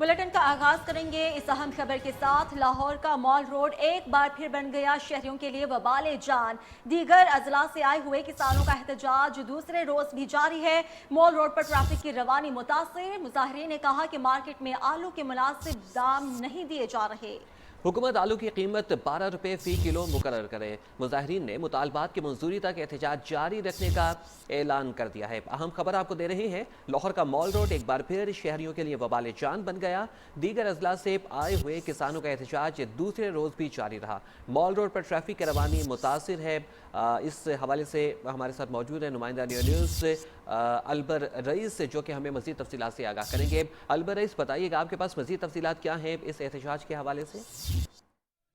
Bulletin का आगाज करेंगे इस अहम खबर के साथ। लाहौर का मॉल रोड एक बार फिर बन गया शहरियों के लिए वबाले जान। दीगर अजला से आए हुए किसानों का एहतजाज दूसरे रोज भी जारी है। मॉल रोड पर ट्रैफिक की रवानी मुतासिर। मुजाहिरीन ने कहा कि मार्केट में आलू के मुनासिब दाम नहीं दिए जा रहे। हुकूमत आलू की कीमत 12 रुपये फी किलो मुकर्रर करे। मुजाहिरीन ने मुतालबात की मंजूरी तक एहतजाज जारी रखने का ऐलान कर दिया है। अहम खबर आपको दे रहे हैं, लाहौर का मॉल रोड एक बार फिर शहरियों के लिए वबाले जान बन गया। दीगर अजला से आए हुए किसानों का एहतजाज दूसरे रोज भी जारी रहा। मॉल रोड पर ट्रैफिक की रवानी मुतासिर है। इस हवाले से हमारे साथ मौजूद है नुमाइंदा न्यूज़ अलबर रईस, जो कि हमें मज़ीद तफसीलात से आगाह करेंगे। अलबर रईस, बताइएगा आपके पास मज़ीद तफसीलात क्या हैं इस एहतजाज के हवाले से?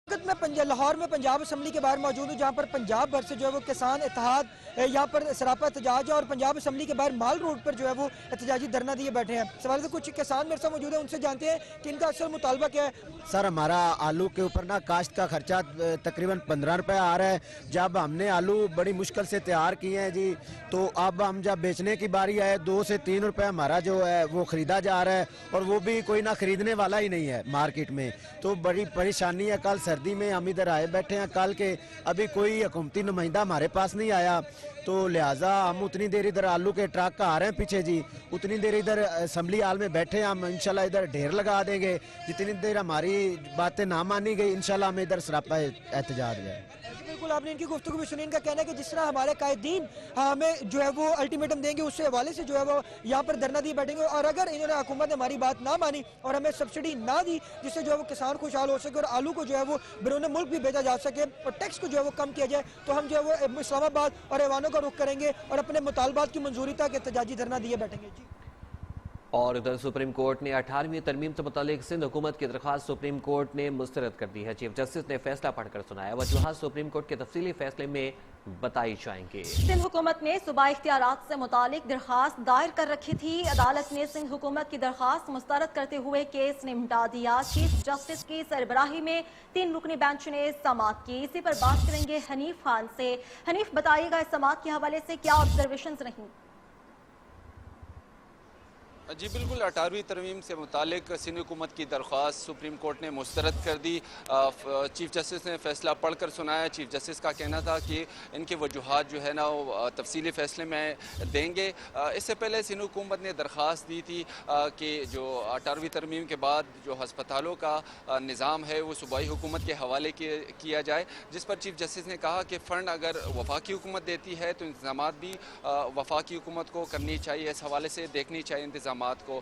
मैं लाहौर में पंजाब असम्बली के बाहर मौजूद हूँ, जहाँ पर पंजाब भर से जो है वो किसान इत्तेहाद यहाँ पर सरापा एहतजाज है और पंजाब असम्बली के बाहर माल रोड पर जो है वो एहतजाजी धरना दिए बैठे हैं। सवाल से कुछ किसान मेरे साथ मौजूद है, उनसे जानते हैं कि इनका असल मुतालबा क्या है। सर, हमारा आलू के ऊपर ना काश्त का खर्चा तकरीबन 15 रुपये आ रहा है। जब हमने आलू बड़ी मुश्किल से तैयार किए हैं जी, तो अब हम जब बेचने की बारी आए 2 से 3 रुपये हमारा जो है वो ख़रीदा जा रहा है, और वो भी कोई ना ख़रीदने वाला ही नहीं है मार्केट में। तो बड़ी परेशानी है। कल सर्दी में हम इधर आए बैठे हैं, कल के अभी कोई हुकूमती नुमाइंदा हमारे पास नहीं आया, तो लिहाजा हम उतनी देर इधर आलू के ट्रक का आ रहे हैं पीछे जी, उतनी देर इधर असम्बली हाल में बैठे हैं। हम इंशाल्लाह इधर ढेर लगा देंगे। जितनी देर हमारी बातें ना मानी गई, इंशाल्लाह हम इधर सरापा एहतजाज है। बिल्कुल, आपने इनकी गुफ्तगू भी सुनी। इनका कहना है कि जिस तरह हमारे कायदीन हमें जो है वो अल्टीमेटम देंगे, उससे हवाले से जो है वो यहाँ पर धरना दिए बैठेंगे, और अगर इन्होंने हुकूमत ने हमारी बात ना मानी और हमें सब्सिडी ना दी जिससे जो है वो किसान खुशहाल हो सके और आलू को जो है वो बैरून मुल्क भी भेजा जा सके और टैक्स को जो है वो कम किया जाए, तो हम जो है वो इस्लामाबाद और ऐवानों का रुख करेंगे और अपने मुतालबात की मंजूरी तक एहतजाजी धरना दिए बैठेंगे जी। और उधर सुप्रीम कोर्ट ने 18वीं तरमीम से मुतालिक सिंध हुकूमत की दरख्वास्त सुप्रीम कोर्ट ने मुस्तरद कर दी है। चीफ जस्टिस ने फैसला पढ़कर सुनाया। वजूहात सुप्रीम कोर्ट के तफसीली फैसले में बताई जाएंगे। सिंध हुकूमत ने सूबाई इख्तियारात से मुतालिक दरखास्त दायर कर रखी थी। अदालत ने सिंध हुकूमत की दरखास्त मुस्तरद करते हुए केस निपटा दिया। चीफ जस्टिस की सरबराही में 3 रुकनी बेंच ने समाअत की। इसी पर बात करेंगे हनीफ खान से। हनीफ, बताइएगा इस समाअत के हवाले से क्या ऑब्जर्वेशन रही? जी बिल्कुल, 18वीं तरमीम से मुतालिक सिंध हुकूमत की दरख्वास्त सुप्रीम कोर्ट ने मुस्तरद कर दी। चीफ जस्टिस ने फैसला पढ़कर सुनाया। चीफ जस्टिस का कहना था कि इनके वजूहात जो है ना वो तफसीली फ़ैसले में देंगे। इससे पहले सिंध हुकूमत ने दरख्वास्त दी थी कि जो 18वीं तरमीम के बाद जो हस्पतालों का निज़ाम है वो सूबाई हुकूमत के हवाले किया जाए, जिस पर चीफ जस्टिस ने कहा कि फ़ंड अगर वफाकी हुकूमत देती है तो इंतज़ामात भी वफाकी हुकूमत को करनी चाहिए। इस हवाले से देखनी चाहिए इंतज़ाम को।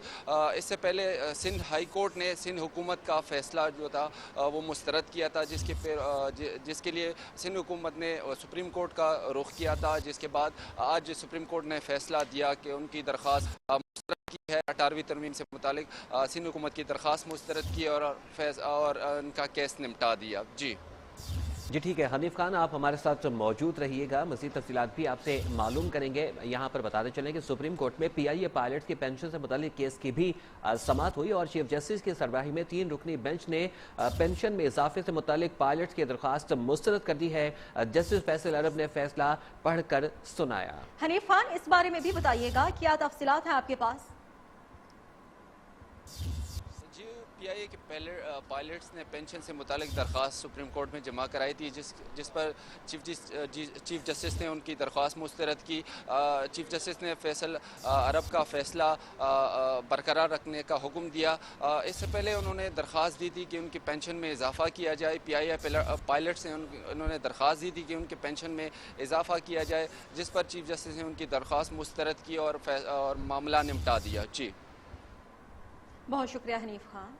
इससे पहले सिंध हाई कोर्ट ने सिंध हुकूमत का फ़ैसला जो था वो मुस्तरद किया था, जिसके लिए सिंध हुकूमत ने सुप्रीम कोर्ट का रुख किया था, जिसके बाद आज सुप्रीम कोर्ट ने फ़ैसला दिया कि उनकी दरख्वास्त मुस्तरद की है। 18वीं तरमीम से मुतालिक सिंध हुकूमत की दरख्वास्त मुस्तरद की और उनका केस निपटा दिया। जी ठीक है, हनीफ खान आप हमारे साथ मौजूद रहिएगा, मज़ीद तफसीलात भी आपसे मालूम करेंगे। यहाँ पर बताते चलें कि सुप्रीम कोर्ट में PIA पायलट के पेंशन से मुतालिक केस की भी समाअत हुई और चीफ जस्टिस की सरबराही में 3 रुकनी बेंच ने पेंशन में इजाफे से मुतालिक पायलट की दरख्वास्त मुस्तरद कर दी है। जस्टिस फैसल अरब ने फैसला पढ़कर सुनाया। हनीफ खान, इस बारे में भी बताइएगा, क्या तफसीलात हैं आपके पास? PIA के पायलट्स ने पेंशन से मुतालिक दरख्वास्त सुप्रीम कोर्ट में जमा कराई थी, जिस पर चीफ जस्टिस ने उनकी दरख्वास्त मुस्तरद की। चीफ जस्टिस ने फैसल अरब का फ़ैसला बरकरार रखने का हुक्म दिया। इससे पहले उन्होंने दरख्वास्त दी थी कि उनकी पेंशन में इजाफ़ा किया जाए। PIA पायलट्स ने उन्होंने दरख्वास्त दी थी कि उनके पेंशन में इजाफ़ा किया जाए, जिस पर चीफ जस्टिस ने उनकी दरख्वास्त मुस्तरद की और मामला निपटा दिया। जी बहुत शुक्रिया हनीफ खान।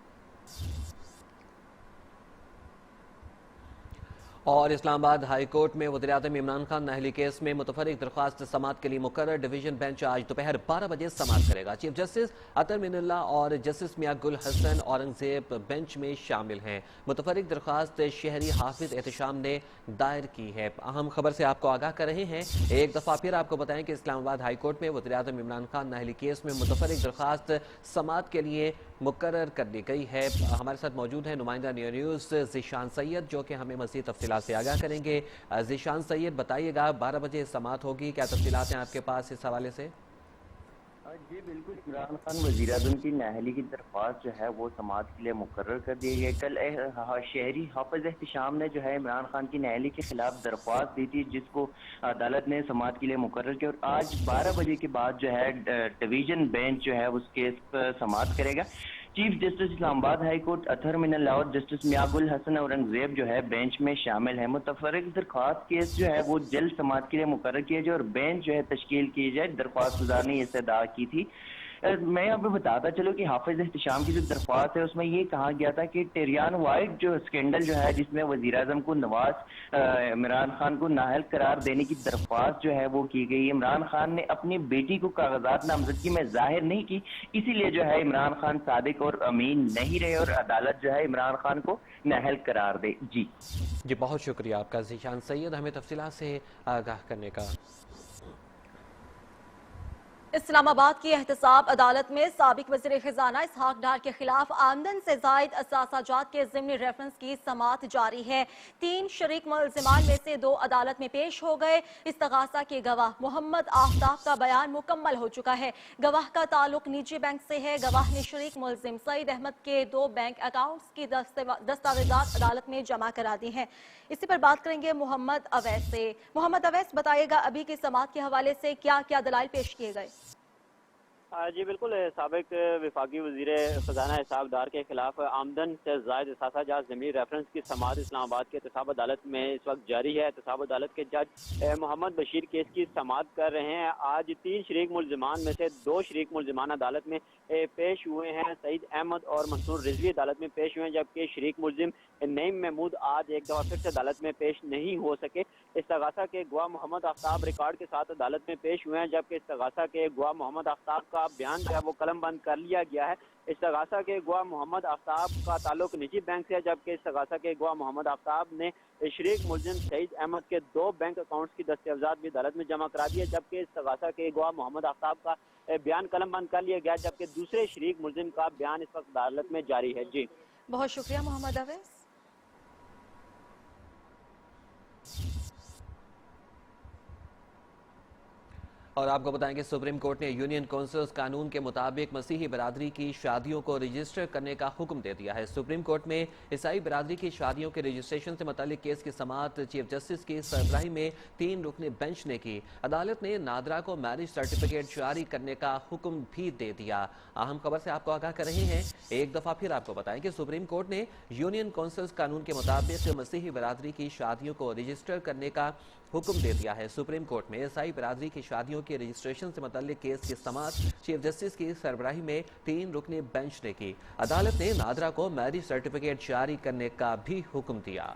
और इस्लामाबाद हाई कोर्ट में वज़ीर-ए-आज़म इमरान खान नाअहली केस में मुतफर्रिक दरख्वास्त समाअत के लिए मुकर्रर डिवीजन बेंच आज दोपहर 12 बजे समाअत करेगा। चीफ जस्टिस अतर मिनल्ला और जस्टिस मियां गुल हसन औरंगजेब बेंच में शामिल हैं। मुतफर्रिक दरख्वास्त शहरी हाफिज एहतशाम ने दायर की है। अहम खबर से आपको आगाह कर रहे हैं। एक दफ़ा फिर आपको बताएं कि इस्लामाबाद हाई कोर्ट में वज़ीर-ए-आज़म इमरान खान नाअहली केस में मुतफर्रिक दरख्वास्त समाअत के लिए मुकर्रर कर दी गई है। हमारे साथ मौजूद है नुमाइंदा न्यूज़ ज़ीशान सैयद, जो कि हमें मज़ीद तफसीलात से आगाह करेंगे। ज़ीशान सैयद, बताइएगा 12 बजे समाअत होगी, क्या तफसीलात हैं आपके पास इस हवाले से? جی بالکل، عمران خان وزیر اعظم کی نااہلی کی درخواست جو ہے وہ سماعت کے لیے مقرر کر دی گئی ہے۔ کل شہری حافظ احتشام نے جو ہے عمران خان کی نااہلی کے خلاف درخواست دی تھی، جس کو عدالت نے سماعت کے لیے مقرر کیا، اور آج 12 بجے کے بعد جو ہے ڈویژن بینچ جو ہے اس کیس پر سماعت کرے گا۔ چیف جسٹس اسلام آباد ہائی کورٹ اطہر من اللہ اور جسٹس میاں گل حسن اورنگزیب جو ہے بینچ میں شامل ہیں۔ متفرق درخواست کیس جو ہے وہ جلد سماعت کے لیے مقرر کیا جائے اور بینچ جو ہے تشکیل کی جائے۔ درخواست گزار نے یہ استدعا کی تھی۔ میں آپ کو بتاتا چلوں کہ حافظ احتشام کی جو درخواست ہے اس میں یہ کہا گیا تھا کہ ٹیریان وائٹ جو اسکینڈل جو ہے جس میں وزیر اعظم کو عمران خان کو نااہل قرار دینے کی درخواست جو ہے وہ کی گئی۔ عمران خان نے اپنی بیٹی کو کاغذات نامزدگی میں ظاہر نہیں کی، اسی لیے جو ہے عمران خان صادق اور امین نہیں رہے اور عدالت جو ہے عمران خان کو نااہل قرار دے۔ جی بہت شکریہ آپ کا ذیشان سید، ہمیں تفصیلات سے آگاہ کرنے کا۔ اسلام آباد کی احتساب عدالت میں سابق وزیر خزانہ اسحاق ڈار کے خلاف آمدن سے زائد اثاثہ جات کے ضمنی ریفرنس کی سماعت جاری ہے۔ 3 شریک ملزمان میں سے 2 عدالت میں پیش ہو گئے۔ استغاثہ کے گواہ محمد آفتاب کا بیان مکمل ہو چکا ہے۔ گواہ کا تعلق نجی بینک سے ہے۔ گواہ نے شریک ملزم سعید احمد کے 2 بینک اکاؤنٹس کی دستاویزات عدالت میں جمع کرا دی ہیں۔ اسی پر بات کریں گے محمد اویس سے۔ محمد اویس، بتائیے گا ابھی کی سماعت کے حوالے سے کیا کیا دلائل پیش کیے گئے؟ جی بالکل، سابق وفاقی وزیر خزانہ اسحاق ڈار کے خلاف آمدن سے زائد اثاثہ جات ضمنی ریفرنس کی سماعت اسلام آباد کے احتساب عدالت میں اس وقت جاری ہے۔ احتساب عدالت کے جج محمد بشیر کیس کی سماعت کر رہے ہیں۔ آج 3 شریک ملزمان میں سے 2 شریک ملزمان عدالت میں پیش ہوئے ہیں۔ سعید احمد اور منصور رضوی عدالت میں پیش ہوئے ہیں، جبکہ شریک ملزم نعیم محمود آج ایک دفعہ پھر سے عدالت میں پیش نہیں ہو سکے۔ استغاثہ کے گواہ محمد آفتاب ریکارڈ کے ساتھ عدالت میں پیش ہوئے ہیں، جبکہ استغاثہ کے گواہ محمد آفتاب کا بیان جو ہے وہ قلم بند کر لیا گیا ہے۔ استغاثہ کے گواہ محمد آفتاب کا تعلق نجی بینک سے ہے، جبکہ استغاثہ کے گواہ محمد آفتاب نے شریک ملزم سعید احمد کے 2 بینک اکاؤنٹس کی دستاویزات بھی عدالت میں جمع کرا دی ہے، جبکہ استغاثہ کے گواہ محمد آفتاب کا بیان قلم بند کر لیا گیا، جبکہ دوسرے شریک ملزم کا بیان اس وقت عدالت میں جاری ہے۔ جی بہت شکریہ محمد اویس۔ اور آپ کو بتائیں کہ سپریم کورٹ نے یونین کونسلز قانون کے مطابق مسیحی برادری کی شادیوں کو رجسٹر کرنے کا حکم دے دیا ہے۔ سپریم کورٹ میں عیسائی برادری کی شادیوں کے رجسٹریشن سے متعلق کیس کی سماعت چیف جسٹس کی سربراہی میں 3 رکنی بینچ نے کی۔ عدالت نے نادرا کو میرج سرٹیفکیٹ جاری کرنے کا حکم بھی دے دیا۔ اہم خبر سے آپ کو آگاہ کر رہے ہیں، ایک دفعہ پھر آپ کو بتائیں کہ سپریم کورٹ نے یونین کونسلز قانون کے مطابق مسیحی برادری کی شادیوں کو رجسٹر کرنے کا حکم دے دیا ہے۔ سپریم کورٹ میں عیسائی برادری کی شادیوں کے رجسٹریشن سے متعلق کیس کی سماعت چیف جسٹس کی سربراہی میں 3 رکنی بینچ نے کی۔ عدالت نے نادرا کو میرج سرٹیفکیٹ جاری کرنے کا بھی حکم دیا۔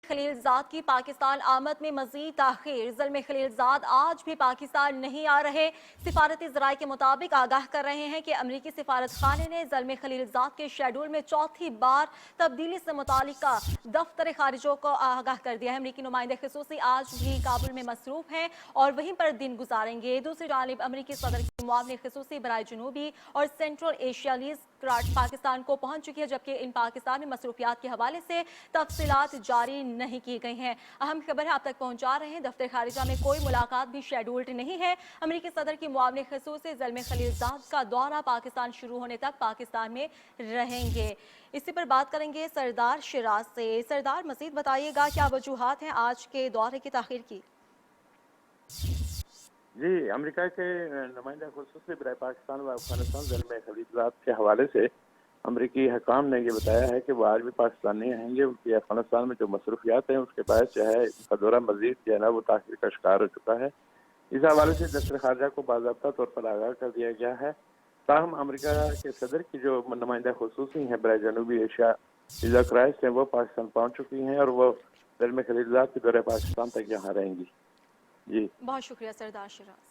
خلیلزاد کی پاکستان آمد میں مزید تاخیر۔ زلمے خلیلزاد آج بھی پاکستان نہیں آ رہے۔ سفارتی ذرائع کے مطابق آگاہ کر رہے ہیں کہ امریکی سفارت خانے نے زلمے خلیلزاد کے شیڈول میں 4تھی بار تبدیلی سے متعلقہ دفتر خارجہ کو آگاہ کر دیا ہے۔ امریکی نمائندے خصوصی آج بھی کابل میں مصروف ہیں اور وہیں پر دن گزاریں گے۔ دوسری جانب امریکی صدر کی معاون خصوصی برائے جنوبی اور سینٹرل ایشیا لیز کراٹ پاکستان کو پہنچ چکی ہے، جبکہ ان پاکستان میں مصروفیات کے حوالے سے تفصیلات جاری نہیں کی گئی ہیں۔ اہم خبر ہے آپ تک پہنچا رہے ہیں، دفتر خارجہ میں کوئی ملاقات بھی شیڈولڈ نہیں ہے۔ امریکی صدر کی معاون خصوصی زلمے خلیلزاد کا دورہ پاکستان شروع ہونے تک پاکستان میں رہیں گے۔ اسی پر بات کریں گے سردار شیراز سے۔ سردار، مزید بتائیے گا کیا وجوہات ہیں آج کے دورے کی تاخیر کی؟ جی، امریکہ کے نمائندہ خصوصی برائے پاکستان و افغانستان زلمے خلیلزاد کے حوالے سے امریکی حکام نے یہ بتایا ہے کہ وہ آج بھی پاکستان نہیں آئیں گے، کہ افغانستان میں جو مصروفیات ہیں اس کے باعث جو ہے ان کا دورہ مزید جو ہے نا وہ تاخیر کا شکار ہو چکا ہے۔ اس حوالے سے دفتر خارجہ کو باضابطہ طور پر آگاہ کر دیا گیا ہے۔ تاہم امریکہ کے صدر کی جو نمائندہ خصوصی ہیں برائے جنوبی ایشیا لیزا کرائس ہیں، وہ پاکستان پہنچ چکی ہیں اور وہ زلمے خلیلزاد کے دورے پاکستان تک یہاں رہیں گی۔ جی بہت شکریہ سردار شیراز۔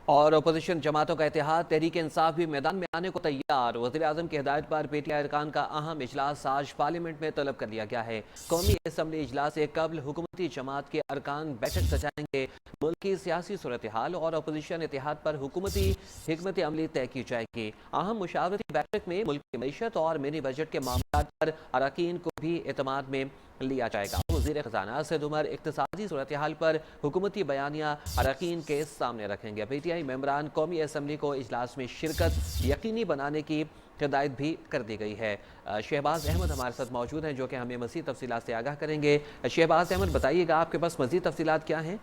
اور اپوزیشن جماعتوں کا اتحاد تحریک انصاف بھی میدان میں آنے کو تیار۔ وزیراعظم کی ہدایت پر پی ٹی آئی ارکان کا اہم اجلاس آج پارلیمنٹ میں طلب کر لیا گیا ہے۔ قومی اسمبلی اجلاس سے قبل حکومتی جماعت کے ارکان بیٹھک سجائیں گے۔ ملک کی سیاسی صورتحال اور اپوزیشن اتحاد پر حکومتی حکمت عملی طے کی جائے گی۔ اہم مشاورتی بیٹھک میں ملک کی معیشت اور منی بجٹ کے معاملات پر اراکین کو بھی اعتماد میں لیا جائے گا۔ وزیر خزانہ اسد عمر اقتصادی صورتحال پر حکومتی بیانیہ اراکین کے سامنے رکھیں گے۔ پی ٹی آئی ممبران قومی اسمبلی کو اجلاس میں شرکت یقینی بنانے کی ہدایت بھی کر دی گئی ہے۔ شہباز احمد ہمارے ساتھ موجود ہیں جو کہ ہمیں مزید تفصیلات سے آگاہ کریں گے۔ شہباز احمد بتائیے گا آپ کے پاس مزید تفصیلات کیا ہیں؟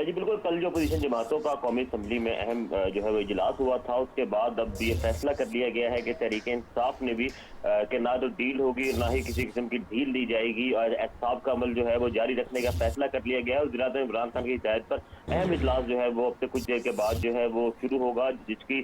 جی بالکل، کل جو اپوزیشن جماعتوں کا قومی اسمبلی میں اہم جو ہے وہ اجلاس ہوا تھا، اس کے بعد اب یہ فیصلہ کر لیا گیا ہے کہ تحریک انصاف نے بھی کہ نہ تو ڈیل ہوگی نہ ہی کسی قسم کی ڈھیل دی جائے گی، اور احتساب کا عمل جو ہے وہ جاری رکھنے کا فیصلہ کر لیا گیا ہے۔ وزیراعظم عمران خان کی ہدایت پر اہم اجلاس جو ہے وہ اب سے کچھ دیر کے بعد جو ہے وہ شروع ہوگا، جس کی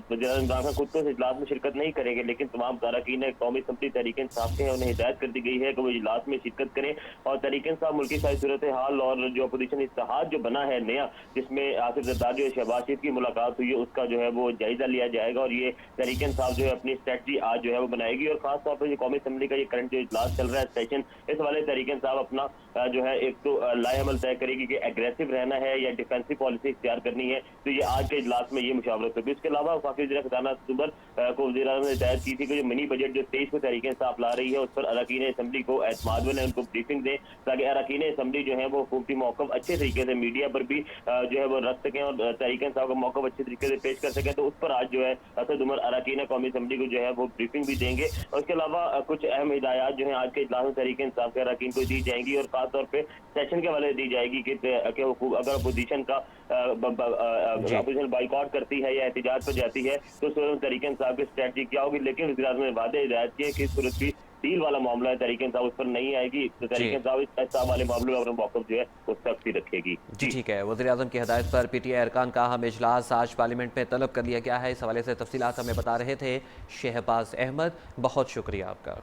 وزیراعظم عمران خان خود تو اس اجلاس میں شرکت نہیں کریں گے، لیکن تمام اراکین قومی اسمبلی تحریک انصاف کے ہیں انہیں ہدایت کر دی گئی ہے کہ وہ اجلاس میں شرکت کریں، اور تحریک انصاف ملکی ساری صورتحال اور جو اپوزیشن اتحاد جو بنا ہے نیا، جس میں آصف زرداری اور شہباز شریف کی ملاقات ہوئی ہے، اس کا جو ہے وہ جائزہ لیا جائے گا، اور یہ تحریک انصاف جو ہے اپنی اسٹریٹجی آج جو ہے وہ بنائے گی۔ اور خاص طور پر یہ قومی اسمبلی کا یہ کرنٹ جو اجلاس چل رہا ہے سیشن، اس والے تحریک انصاف اپنا جو ہے ایک تو لائے عمل طے کرے گی کہ ایگریسو رہنا ہے یا ڈیفینسو پالیسی اختیار کرنی ہے، تو یہ آج کے اجلاس میں یہ مشاورت ہوگی۔ اس کے علاوہ وفاقی وزیر خزانہ عمر کو وزیر اعظم نے ہدایت کی تھی کہ جو منی بجٹ جو 23 کو تحریک انصاف لا رہی ہے، اس پر اراکین اسمبلی کو اعتماد میں ان کو بریفنگ دیں، تاکہ اراکین اسمبلی جو ہے وہ حکومتی موقف اچھے طریقے سے میڈیا پر بھی جو ہے وہ رکھ سکیں اور تحریک انصاف کا موقف اچھے طریقے سے پیش کر سکیں۔ تو اس پر آج جو ہے اسد عمر اراکین قومی اسمبلی کو جو ہے وہ بریفنگ بھی دیں گے، اور اس کے علاوہ کچھ اہم ہدایات جو ہیں آج کے اجلاس میں تحریک انصاف کے اراکین کو دی جائیں گی، اور خاص طور پہ سیشن کے حوالے دی جائے گی کہ اگر اپوزیشن کا اپوزیشن بائیکاٹ کرتی ہے یا احتجاج پر جاتی ہے تو اس صورت تحریک انصاف کی اسٹریٹجی کیا ہوگی۔ لیکن وزیر اعظم نے واضح ہدایت کی ہے کہ اس صورت کی ڈیل والا معاملہ ہے، تحریک انصاف اس پر نہیں آئے گی، تو تحریک انصاف اس احتساب والے معاملے میں اپنا موقف جو ہے وہ سختی رکھے گی۔ جی ٹھیک ہے، وزیر اعظم کی ہدایت پر پی ٹی آئی ارکان کا اہم اجلاس آج پارلیمنٹ میں طلب کر لیا گیا ہے۔ اس حوالے سے تفصیلات ہمیں بتا رہے تھے شہباز احمد، بہت شکریہ آپ کا۔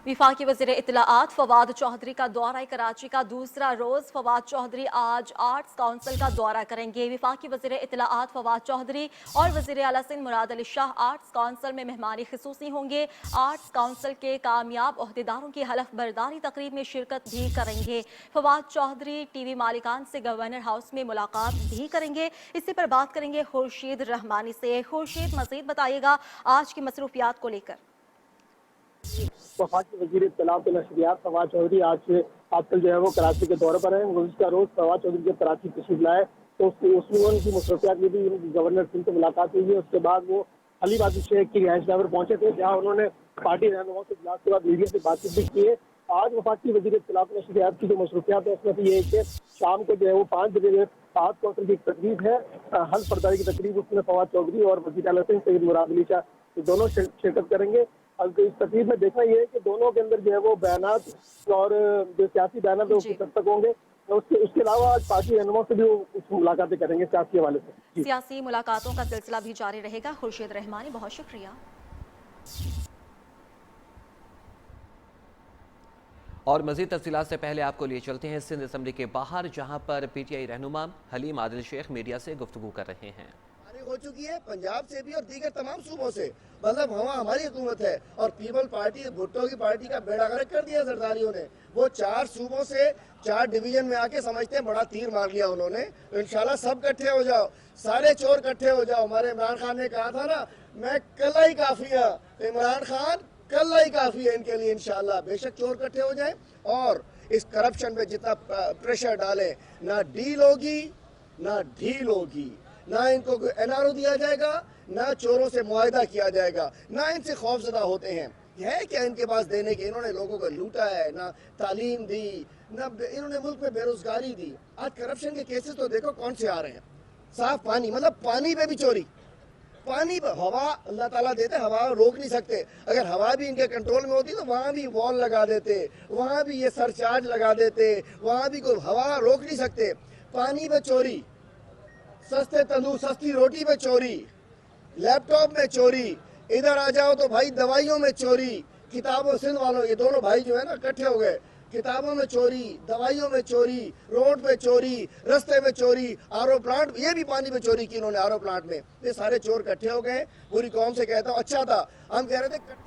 وفاقی وزیر اطلاعات فواد چودھری کا دورہ کراچی کا دوسرا روز۔ فواد چودھری آج آرٹس کونسل کا دورہ کریں گے۔ وفاقی وزیر اطلاعات فواد چودھری اور وزیر اعلیٰ سندھ مراد علی شاہ آرٹس کونسل میں مہمان خصوصی ہوں گے۔ آرٹس کونسل کے کامیاب عہدیداروں کی حلف برداری تقریب میں شرکت بھی کریں گے۔ فواد چودھری ٹی وی مالکان سے گورنر ہاؤس میں ملاقات بھی کریں گے۔ اسی پر بات کریں گے خورشید رحمانی سے۔ خورشید، مزید بتائیے گا آج کی مصروفیات کو لے کر۔ وفاقی وزیر اطلاعات و نشریات فواد چودھری آج کل جو ہے وہ کراچی کے دورے پر ہیں۔ گزشتہ روز فواد چودھری جب کراچی تشریف لائے تو اس میں ان کی مصروفیات میں بھی گورنر سندھ سے ملاقات ہوئی ہے۔ اس کے بعد وہ علی بادی شیخ کی رہائش گاہ پر پہنچے تھے، جہاں انہوں نے پارٹی رہنماؤں سے اجلاس کے بعد میڈیا سے بات چیت بھی کی ہے۔ آج وفاقی وزیر اطلاعات و نشریات کی جو مصروفیات ہے اس میں بھی یہ ہے کہ شام کو جو ہے وہ 5 بجے آرٹس کونسل کی ایک تقریب ہے، حلف برداری کی تقریب، اس میں فواد چودھری اور وزیر اعلیٰ سید مراد علی شاہ دونوں شرکت کریں گے۔ اس تقریب میں دیکھنا یہ ہے کہ دونوں کے اندر جو ہے وہ بیانات اور جو سیاسی بیانات ہیں وہ کس حد تک ہوں گے۔ اس کے علاوہ آج پارٹی رہنماؤں سے بھی وہ کچھ ملاقاتیں کریں گے سیاسی حوالے سے۔ سیاسی ملاقاتوں کا سلسلہ بھی جاری رہے گا۔ خورشید رحمانی، بہت شکریہ۔ اور مزید تفصیلات سے پہلے آپ کو لیے چلتے ہیں سندھ اسمبلی کے باہر، جہاں پر پی ٹی آئی رہنما حلیم عادل شیخ میڈیا سے گفتگو کر رہے ہیں۔ ہو چکی ہے پنجاب سے بھی اور دیگر تمام صوبوں سے، مطلب وہاں ہماری حکومت ہے، اور پیپل پارٹی بھٹو کی پارٹی کا بیڑا غرق کر دیا زرداریوں نے۔ وہ 4 صوبوں سے 4 ڈویژن میں آ کے سمجھتے ہیں بڑا تیر مار لیا انہوں نے۔ انشاءاللہ سب کٹھے ہو جاؤ، سارے چور کٹھے ہو جاؤ۔ ہمارے عمران خان نے کہا تھا نا، میں کلہ ہی کافی ہے، عمران خان کلہ ہی کافی ہے ان کے لیے انشاءاللہ۔ بے شک چور کٹھے ہو جائیں اور اس کرپشن پہ جتنا پریشر ڈالیں، نہ ڈیل ہوگی نہ ڈھیل ہوگی، نہ ان کو کوئی این آر او دیا جائے گا، نہ چوروں سے معاہدہ کیا جائے گا، نہ ان سے خوف زدہ ہوتے ہیں۔ یہ ہے کیا ان کے پاس دینے کے؟ انہوں نے لوگوں کو لوٹا ہے، نہ تعلیم دی، نہ انہوں نے ملک میں بے روزگاری دی۔ آج کرپشن کے کیسز تو دیکھو کون سے آ رہے ہیں۔ صاف پانی، مطلب پانی پہ بھی چوری، پانی پہ ہوا اللہ تعالیٰ دیتے، ہوا روک نہیں سکتے۔ اگر ہوا بھی ان کے کنٹرول میں ہوتی تو وہاں بھی وال لگا دیتے، وہاں بھی یہ سر چارج لگا دیتے، وہاں بھی کوئی ہوا روک نہیں سکتے۔ پانی پہ چوری، سستے تندور سستی روٹی پہ چوری، لیپ ٹاپ میں چوری، ادھر آ جاؤ تو بھائی دوائیوں میں چوری، کتابوں سندھ والوں، یہ دونوں بھائی جو ہے نا اکٹھے ہو گئے किताबों में चोरी, दवाइयों में चोरी, रोड पे चोरी, रास्ते में चोरी, आरओ प्लांट, ये भी पानी में चोरी की इन्होंने आरओ प्लांट में। ये सारे चोर इकट्ठे हो गए। पूरी कौम से कहता हूँ अच्छा था, हम कह रहे थे।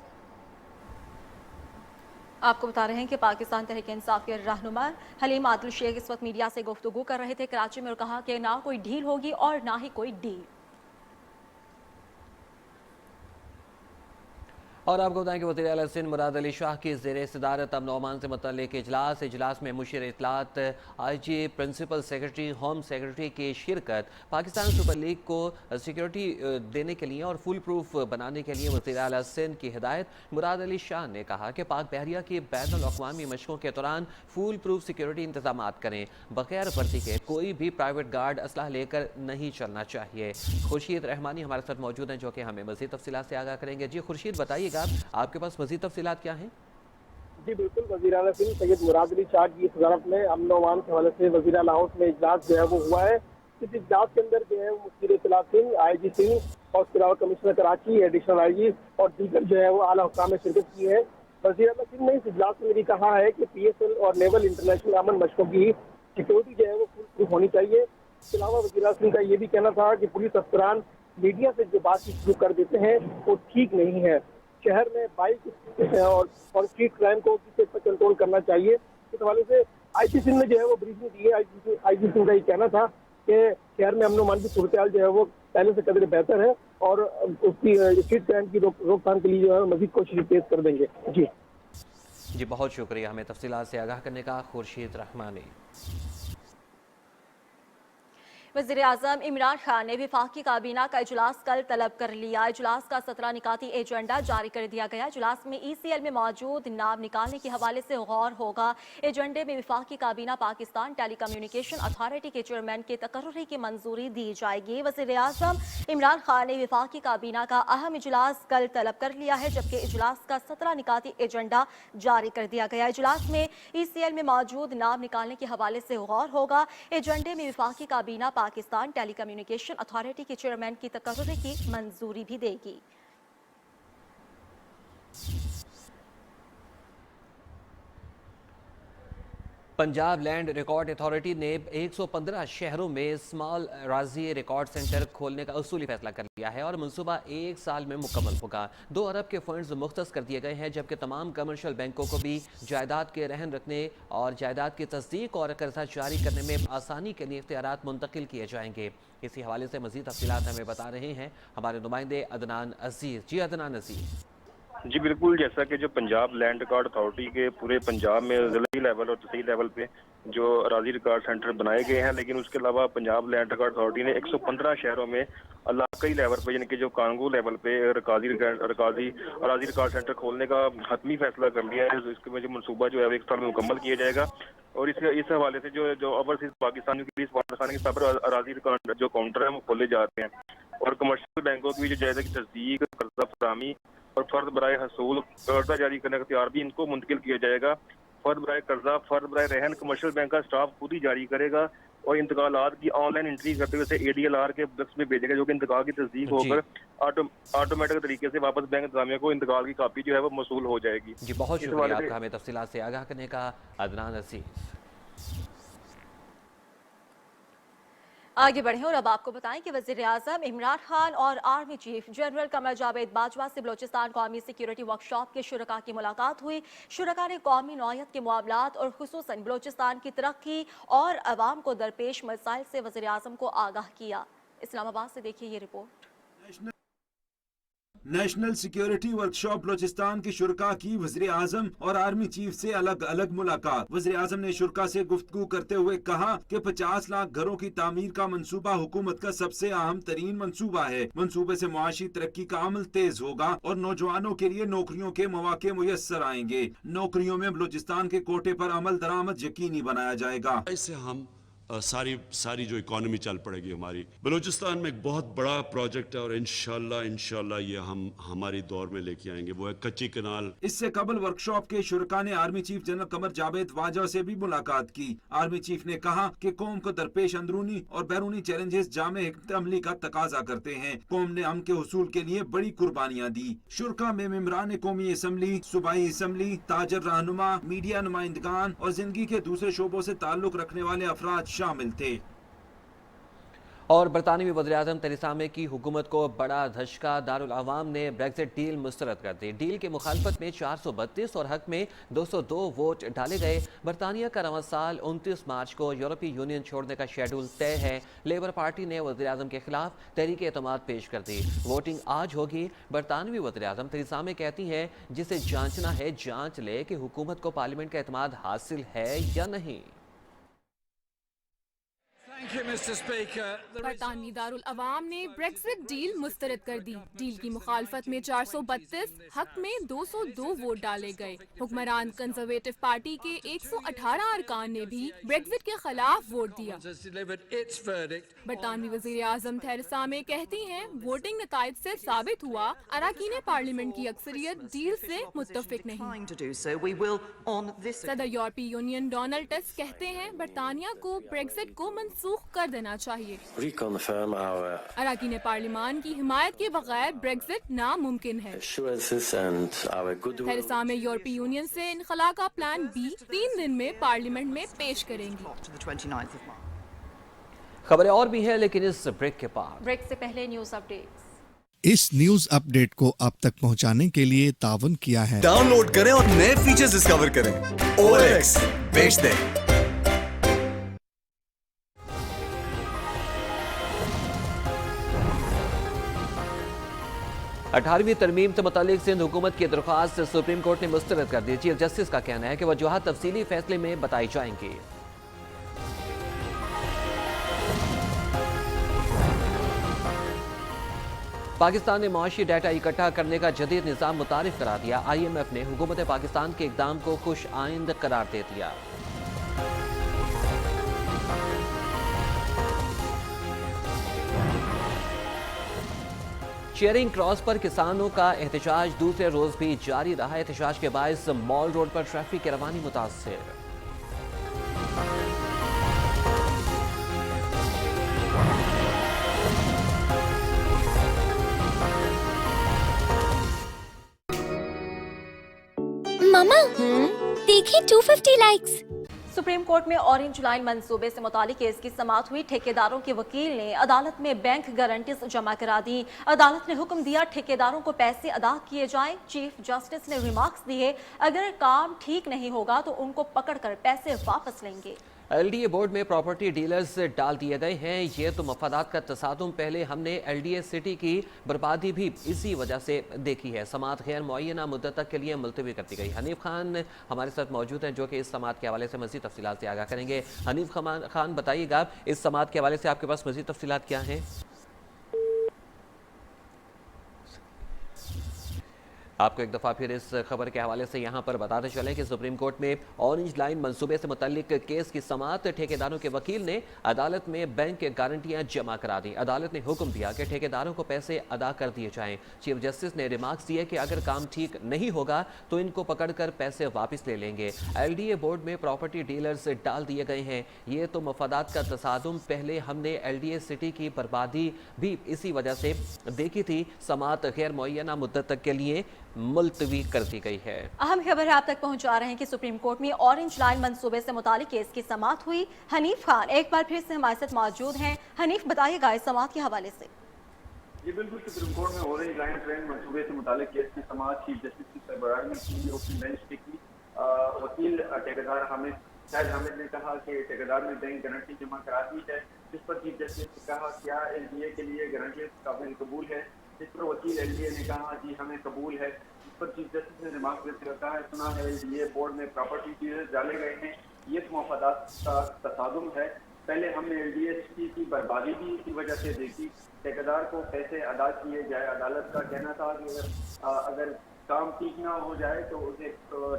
आपको बता रहे हैं कि पाकिस्तान तहरीक इंसाफ के रहनुमा हलीम आदिल शेख इस वक्त मीडिया से गुफ्तगू कर रहे थे कराची में और कहा कि ना कोई डील होगी और ना ही कोई डील। और आपको बताएं कि वज़ीर आला सिंध मुराद अली शाह की ज़ेर सदारत अमन ओमान से मुतल्लिक़ इजलास में मुशीर इत्तलात IG, principal secretary, home secretary की शिरकत। पाकिस्तान सुपर लीग को सिक्योरिटी देने के लिए और फुल प्रूफ बनाने के लिए वज़ीर आला सिंध की हिदायत। मुराद अली शाह ने कहा कि पाक बहरिया की बैनुल अक़वामी मशकों के दौरान फुल प्रूफ सिक्योरिटी इंतजाम करें। बगैर वर्दी के कोई भी प्राइवेट गार्ड असलहा लेकर नहीं चलना चाहिए। खुर्शीद रहमानी हमारे साथ मौजूद हैं जो कि हमें मज़ीद तफसीलात से आगाह करेंगे। जी खुर्शीद, बताइएगा आपके पास मज़ीद तफसीलात क्या हैं? जी बिल्कुल, वज़ीर आला सिंध सैयद मुराद अली शाह की सदारत में अमन ओमान के हवाले से वज़ीर आला हाउस में इजलास जो है वो हुआ है। इस इजलास के अंदर जो है वो मुशीर इत्तलात सिंह, IG सिंह और उसके अलावा कमिश्नर कराची, एडिशनल IG और दीगर जो है वो आला हुक्काम ने शिरकत की है। वज़ीर आला सिंह ने इस इजलास में भी कहा है कि PSL और नेवल इंटरनेशनल अमन मशकों की सिक्योरिटी जो है वो फुल प्रूफ होनी चाहिए। इसके अलावा वज़ीर आला सिंह का ये भी कहना था कि पुलिस अफसरान मीडिया से जो बातचीत शुरू कर देते हैं वो ठीक नहीं है। शहर में बाइक और स्ट्रीट क्राइम को किस पर कंट्रोल करना चाहिए, इस हवाले से IG सिंह ने जो है वो ब्रीफिंग दी है। IG सिंह का ये कहना था कि शहर में अमन अमान की सूरत हाल जो है वो पहले से कदर बेहतर है और उसकी स्ट्रीट क्राइम की रोकथाम के लिए जो है मजीद कोशिश तेज कर देंगे। जी बहुत शुक्रिया हमें तफसीलात से आगाह करने का खुर्शीद रहमानी। वज़ीर आज़म इमरान खान ने वफाकी काबीना का इजलास कल तलब कर लिया। इजलास का 17 निकाती एजेंडा जारी कर दिया गया। इजलास में ECL में मौजूद नाम निकालने के हवाले से गौर होगा। एजेंडे में वफाकी काबीना पाकिस्तान टेली कम्युनिकेशन अथॉरिटी के चेयरमैन के तकर्री की मंजूरी दी जाएगी। वज़ीर आज़म इमरान खान ने वफाकी काबीना का अहम इजलास कल तलब कर लिया है, जबकि इजलास का 17 निकाती एजेंडा जारी कर दिया गया। इजलास में ECL में मौजूद नाम निकालने के हवाले से गौर होगा। एजेंडे में वफाकी काबीना पाकिस्तान टेली कम्युनिकेशन अथॉरिटी के चेयरमैन की तकर्री की मंजूरी भी देगी। पंजाब लैंड रिकॉर्ड अथॉरिटी ने 115 शहरों में स्मॉल राजी रिकॉर्ड सेंटर खोलने का उसूली फैसला कर लिया है और मनसूबा 1 साल में मुकम्मल होगा। 2 अरब के फंड्स मुख्तस कर दिए गए हैं, जबकि तमाम कमर्शियल बैंकों को भी जायदाद के रहन रखने और जायदाद की तस्दीक और कर्जा जारी करने में आसानी के लिए इख्तियारात मुंतकिल किए जाएंगे। इसी हवाले से मजीद तफसीलात हमें बता रहे हैं हमारे नुमाइंदे अदनान अजीज। जी अदनान अजीज। जी बिल्कुल, जैसा कि जो पंजाब लैंड रिकॉर्ड अथॉरिटी के पूरे पंजाब में ज़िला लेवल और तहसील लेवल पे जो अराजी रिकॉर्ड सेंटर बनाए गए हैं, लेकिन उसके अलावा पंजाब लैंड रिकॉर्ड अथॉरिटी ने 115 शहरों में इलाकाई लेवल पे यानी कि जो कानगो लेवल पे अराजी रिकॉर्ड सेंटर खोलने का हतमी फैसला कर लिया है। इसके जो मनसूबा जो है 1 साल में मुकम्मल किया जाएगा और इस हवाले से जो ओवरसीज पाकिस्तान की पाकिस्तान के सब अराजी रिकॉर्ड जो काउंटर है वो खोले जा रहे हैं और कमर्शियल बैंकों की भी जो जायदाद की तस्दीक, कर्जा फरामी और फर्द बराए हसूल कर्जा जारी करने का इख्तियार भी इनको मुंतकिल किया जाएगा। फर्द बराए कर्जा, फर्द बराए रहन कमर्शियल बैंक का स्टाफ खुद ही जारी करेगा और इंतकालात की ऑनलाइन एंट्री करते हुए ADLR के बक्स में भेजेगा, जो कि इंतकाल की तस्दीक होकर ऑटोमेटिक तरीके से वापस बैंक इंतजामिया को इंतकाल की कापी जो है वो मौसूल हो जाएगी। जी बहुत शुक्रिया आपका हमें तफसीलात से आगाह करने का अदनान अजीज। आगे बढ़े और अब आपको बताएं कि वज़ीर आज़म इमरान खान और army chief general Qamar Javed Bajwa से बलोचिस्तान कौमी सिक्योरिटी वर्कशॉप के शुरका की मुलाकात हुई। शुरका ने कौमी नौयत के मामलात और खुसूसन बलोचिस्तान की तरक्की और अवाम को दरपेश मसाइल से वज़ीर आज़म को आगाह किया। इस्लामाबाद से देखिए ये report. National security workshop Balochistan के शुरका की वज़ीर आज़म और आर्मी चीफ से अलग अलग मुलाकात। वज़ीर आज़म ने शुरका से गुफ्तगू करते हुए कहा कि 50 लाख घरों की तामीर का मंसूबा हुकूमत का सबसे अहम तरीन मंसूबा है। मंसूबे से मुआशी तरक्की का अमल तेज होगा और नौजवानों के लिए नौकरियों के मौके मुयस्सर आएंगे। नौकरियों में बलोचिस्तान के कोटे पर अमल दरामद यकीनी बनाया जाएगा। इससे हम सारी जो इकॉनमी चल पड़ेगी हमारी। बलूचिस्तान में एक बहुत बड़ा प्रोजेक्ट है और इंशाल्लाह ये हम हमारी दौर में लेके आएंगे, वो है कच्ची कनाल। इससे कबल वर्कशॉप के शुरका ने army chief general Qamar Javed वाजा से भी मुलाकात की। आर्मी चीफ ने कहा कि कौम को दरपेश अंदरूनी और बैरूनी चैलेंजेस जामे हिकमत अमली का तकाजा करते हैं। कौम ने अमन के हुसूल के लिए बड़ी कुर्बानियाँ दी। शुरका में मेंबरान कौमी असम्बली, सूबाई असम्बली, ताजर रहनुमा, मीडिया नुमाइंदगान और जिंदगी के दूसरे शोबों से ताल्लुक रखने वाले अफराद शामिल थे। और बरतानवी वज़ीर-ए-आज़म तेरेसा मे की हुकूमत को बड़ा धचका, दारुल अवाम ने ब्रेक्जिट डील मुस्तरद कर दी। डील की मुखालफत में 432 और हक में 202 वोट डाले गए। बरतानिया का रवां साल 29 मार्च को यूरोपीय यूनियन छोड़ने का शेड्यूल तय है। लेबर पार्टी ने वज़ीर-ए-आज़म के खिलाफ तहरीक एतमाद पेश कर दी। वोटिंग आज होगी। बरतानवी वज़ीर-ए-आज़म तेरेसा मे कहती हैं जिसे जांचना है जांच ले कि हुकूमत को पार्लियामेंट का एतमाद हासिल है या नहीं। बरतानवी दारुल अवाम ने ब्रेक्जिट डील मुस्तरद कर दी। डील की मुखालफत में 432, हक में 202 वोट डाले गए। हुक्मरान कंजर्वेटिव पार्टी के 118 अरकान ने भी ब्रेक्जिट के खिलाफ वोट दिया। बरतानवी वज़ीर आज़म थेरेसा मे कहती हैं वोटिंग नताइज से साबित हुआ अरकान पार्लियामेंट की अक्सरियत डील से मुत्तफिक नहीं। सदर यूरोपीय यूनियन डोनाल्ड टस्क कहते हैं बरतानिया को ब्रेक्जिट को मंसूख कर देना चाहिए। अरकान पार्लियामान की हिमायत के बगैर ब्रेक्जिट नामुमकिन है। थेरेसा मे यूरोपीय यूनियन से इनखला का प्लान बी 3 दिन में पार्लियामेंट में पेश करेंगी। खबरें और भी हैं लेकिन इस ब्रेक के बाद, ब्रेक से पहले न्यूज अपडेट्स। इस न्यूज अपडेट को अब तक पहुंचाने के लिए तावन किया है। डाउनलोड करें और नए फीचर्स डिस्कवर करें। OLX बेच दें। 18वीं तरमीम से मुतालिक सिंध हुकूमत की दरख्वास्त सुप्रीम कोर्ट ने मुस्तरद कर दी। चीफ जस्टिस का कहना है कि वजूहात तफसीली फैसले में बताई जाएंगी। पाकिस्तान ने मुआशी डाटा इकट्ठा करने का जदीद निज़ाम मुतारिफ करा दिया। IMF ने हुकूमत पाकिस्तान के इक़दाम को खुश आइंद करार दे दिया। शेयरिंग क्रॉस पर किसानों का एहतजाज दूसरे रोज भी जारी रहा। एहतजाज के बायस मॉल रोड पर ट्रैफिक की रवानी मुतासिर। मामा देखिए 250 लाइक्स। सुप्रीम कोर्ट में ऑरेंज लाइन मंसूबे से मुतालिक केस की समाअत हुई। ठेकेदारों के वकील ने अदालत में बैंक गारंटीज जमा करा दी। अदालत ने हुक्म दिया ठेकेदारों को पैसे अदा किए जाएं। चीफ जस्टिस ने रिमार्क्स दिए अगर काम ठीक नहीं होगा तो उनको पकड़कर पैसे वापस लेंगे। LDA बोर्ड में प्रॉपर्टी डीलर्स डाल दिए गए हैं। ये तो मफादात का तसादुम। पहले हमने LDA सिटी की बर्बादी भी इसी वजह से देखी है। समाअत गैर मुअय्यना मुद्दत तक के लिए मुलतवी कर दी गई। हनीफ खान हमारे साथ मौजूद हैं जो कि इस समाअत के हवाले से मज़ीद तफसीलात से आगाह करेंगे। हनीफ खान बताइएगा इस समाअत के हवाले से आपके पास मज़ीद तफसीलात क्या हैं? आपको एक दफ़ा फिर इस खबर के हवाले से यहाँ पर बताते चलें कि सुप्रीम कोर्ट में ऑरेंज लाइन मंसूबे से मुतल्लिक केस की समाअत ठेकेदारों के वकील ने अदालत में बैंक गारंटियाँ जमा करा दी। अदालत ने हुक्म दिया कि ठेकेदारों को पैसे अदा कर दिए जाएं। चीफ जस्टिस ने रिमार्क्स दिए कि अगर काम ठीक नहीं होगा तो इनको पकड़कर पैसे वापस ले लेंगे। LDA बोर्ड में प्रॉपर्टी डीलर्स डाल दिए गए हैं। ये तो मफादात का तसादुम। पहले हमने LDA सिटी की बर्बादी भी इसी वजह से देखी थी। समाअत गैर मुअय्यना मुद्दत तक के लिए मुलतवी कर दी गई है। अहम खबर आप तक पहुंचा रहे हैं कि सुप्रीम कोर्ट में ऑरेंज लाइन मंसूबे से मुतालिक केस की समाअत हुई। हनीफ खान एक बार फिर से हमारे साथ मौजूद हैं। हनीफ बताइएगा इस समाअत के हवाले से। जी बिल्कुल, सुप्रीम कोर्ट में ऑरेंज लाइन ट्रेन मंसूबे से मुतालिक केस की समाअत चीफ जस्टिस की सरबराही में की। ओपन बेंच की वकील ठेकेदार हामिद ने कहा कि ठेकेदार ने बैंक गारंटी जमा करा दी है, जिस पर चीफ जस्टिस ने कहा क्या LDA के लिए गारंटी काबिल कबूल है, जिस पर वकील LDA ने कहा जी हमें कबूल है। इस पर चीफ जस्टिस ने रिमार्क देते हुए कहा सुना है LDA बोर्ड में प्रॉपर्टी डीलर्स डाले गए हैं। ये तो मफादात का तसादुम है। पहले हमने LDA की बर्बादी भी इसी वजह से देखी। ठेकेदार को पैसे अदा किए जाए। अदालत का कहना था कि अगर کام ٹھیک نہ ہو جائے تو اسے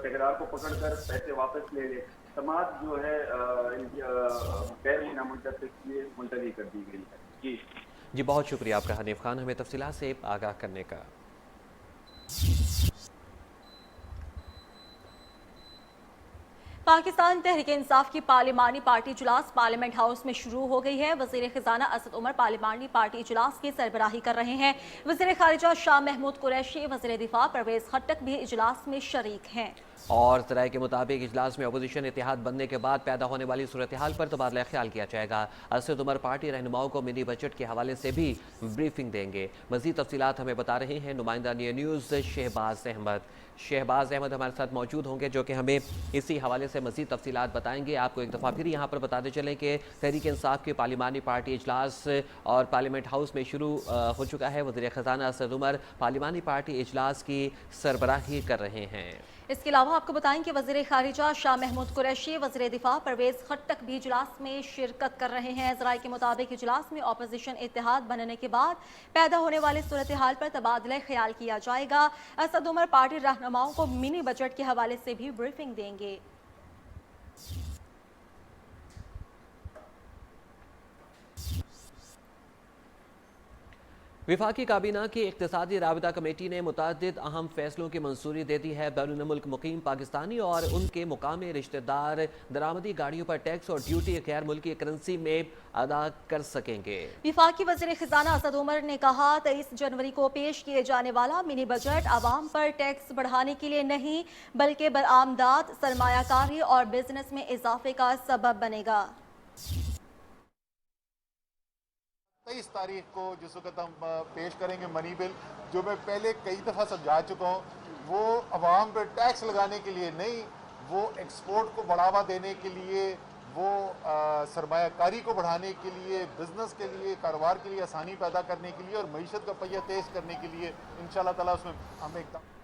ٹھیکیدار کو پکڑ کر پیسے واپس لے لے. سماعت جو ہے غیر نامنتخب کے لیے ملتوی کر دی گئی ہے. جی بہت شکریہ آپ کا حنیف خان ہمیں تفصیلات سے آگاہ کرنے کا. پاکستان تحریک انصاف کی پارلیمانی پارٹی اجلاس پارلیمنٹ ہاؤس میں شروع ہو گئی ہے. وزیر خزانہ اسد عمر پارلیمانی پارٹی اجلاس کی سربراہی کر رہے ہیں. وزیر خارجہ شاہ محمود قریشی، وزیر دفاع پرویز خٹک بھی اجلاس میں شریک ہیں. اور ذرائع کے مطابق اجلاس میں اپوزیشن اتحاد بننے کے بعد پیدا ہونے والی صورتحال پر تبادلہ خیال کیا جائے گا. اسد عمر پارٹی رہنماؤں کو منی بجٹ کے حوالے سے بھی بریفنگ دیں گے. مزید تفصیلات ہمیں بتا رہے ہیں نمائندہ نیوز شہباز احمد. شہباز احمد ہمارے ساتھ موجود ہوں گے جو کہ ہمیں اسی حوالے سے مزید تفصیلات بتائیں گے. آپ کو ایک دفعہ پھر یہاں پر بتاتے چلیں کہ تحریک انصاف کی پارلیمانی پارٹی اجلاس اور پارلیمنٹ ہاؤس میں شروع ہو چکا ہے. وزیر خزانہ اسد عمر پارلیمانی پارٹی اجلاس کی سربراہی کر رہے ہیں. اس کے علاوہ آپ کو بتائیں کہ وزیر خارجہ شاہ محمود قریشی، وزیر دفاع پرویز خٹک بھی اجلاس میں شرکت کر رہے ہیں. ذرائع کے مطابق اجلاس میں اپوزیشن اتحاد بننے کے بعد پیدا ہونے والے صورتحال پر تبادلہ خیال کیا جائے گا. اسد عمر پارٹی رہنماؤں کو منی بجٹ کے حوالے سے بھی بریفنگ دیں گے. وفاقی کابینہ کی اقتصادی رابطہ کمیٹی نے متعدد اہم فیصلوں کی منظوری دے دی ہے. بیرون ملک مقیم پاکستانی اور ان کے مقامی رشتہ دار درآمدی گاڑیوں پر ٹیکس اور ڈیوٹی غیر ملکی کرنسی میں ادا کر سکیں گے. وفاقی وزیر خزانہ اسد عمر نے کہا 23 جنوری کو پیش کیے جانے والا منی بجٹ عوام پر ٹیکس بڑھانے کے لیے نہیں بلکہ برآمدات، سرمایہ کاری اور بزنس میں اضافے کا سبب بنے گا. 23 تاریخ کو جس وقت ہم پیش کریں گے منی بل، جو میں پہلے کئی دفعہ سمجھا چکا ہوں، وہ عوام پہ ٹیکس لگانے کے لیے نہیں، وہ ایکسپورٹ کو بڑھاوا دینے کے لیے، وہ سرمایہ کاری کو بڑھانے کے لیے، بزنس کے لیے، کاروبار کے لیے آسانی پیدا کرنے کے لیے اور معیشت کا پہیہ تیز کرنے کے لیے انشاءاللہ تعالیٰ اس میں ہم اقدام.